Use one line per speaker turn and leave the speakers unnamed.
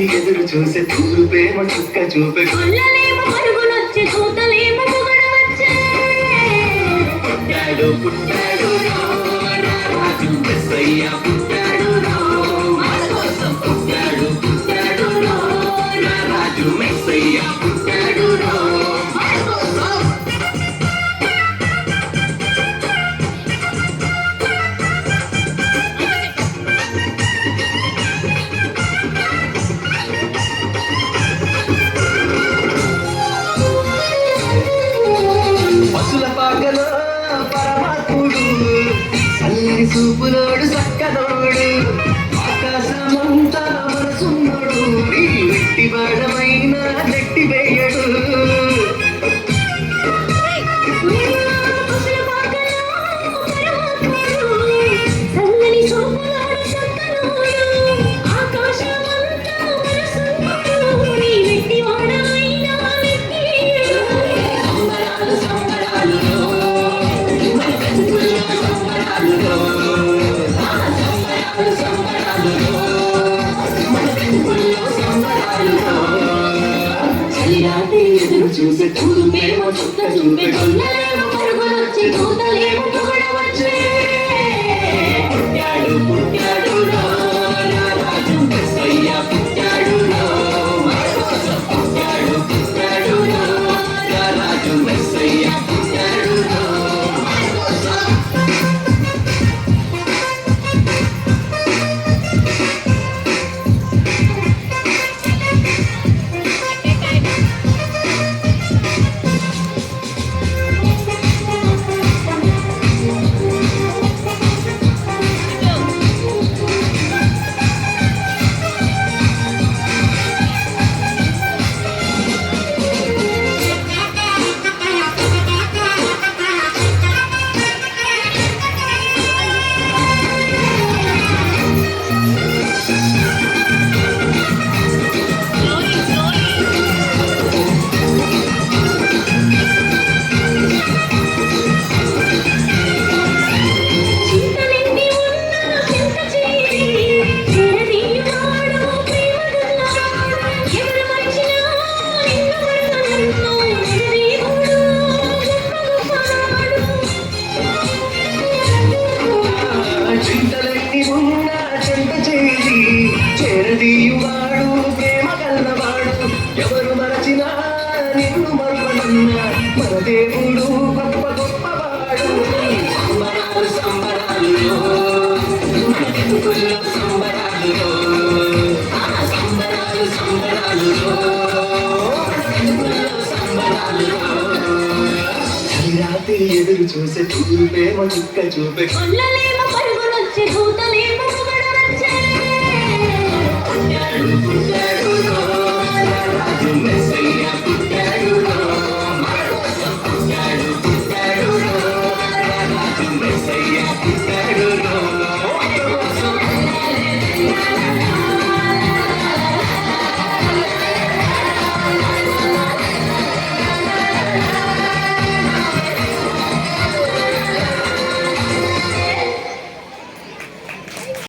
ఎదురు చూసే చూపేమో చుక్క చూపే
కొల్లలేమో పరుగులొచ్చి చూతలేమో పొగడవచ్చే
పుట్టాడు పుట్టాడు రాజు మెస్సయ్య పుట్టాడు మన కోసం పుట్టాడు పుట్టాడు రాజు మెస్సయ్య పుట్టాడు మన కోసం. పశుల పాకలో పరమాత్ముడు చల్లని చూపులోడు చక్కనోడు ఆకాశమంతా మనసున్నోడు నీ వెట్టి వాడమైన నెట్టి వేయడు
చల్లని చూపులాడు చక్కనోడు ఆకాశమంతా మనసున్నోడు నీ వెట్టి వాడమైనా నెట్టివేయడు.
చలిరాత్రి ఎదురు చూసే చూపేమో చుక్క చూపే
కొల్లలేమో పరుగులొచ్చి చూతలేమో పొగడవచ్చే
పుట్టాడు పుట్టాడు రాజు మెస్సయ్య పుట్టాడు మన కోసం పుట్టాడు పుట్టాడు రాజు మెస్సయ్య పుట్టాడు మన కోసం.
చింతలెన్ని ఉన్నా చింత చేరి చెరదీయువాడు ప్రేమగలవాడు ఎవరు మరిచినా నిన్ను మరువనన్ను ఎదురీవుడు గొప్పగొప్పవాడు.
చింతలెన్ని ఉన్నా చెంత చేరి చేరదీయువాడు ప్రేమ కల్లవాడు ఎవరు మరచినా నిన్ను మరువనన్న మన దేవుడు గొప్ప గొప్పవాడు. సంబరాలు సంబరాలులో మన బతుకుల్లో సంబరాలులో సంబరాలు సంబరాలులో మన బతుకుల్లో సంబరాలులో చలిరాత్రి ఎదురు చూసే చూపేమో చుక్క చూపే
కొల్లలే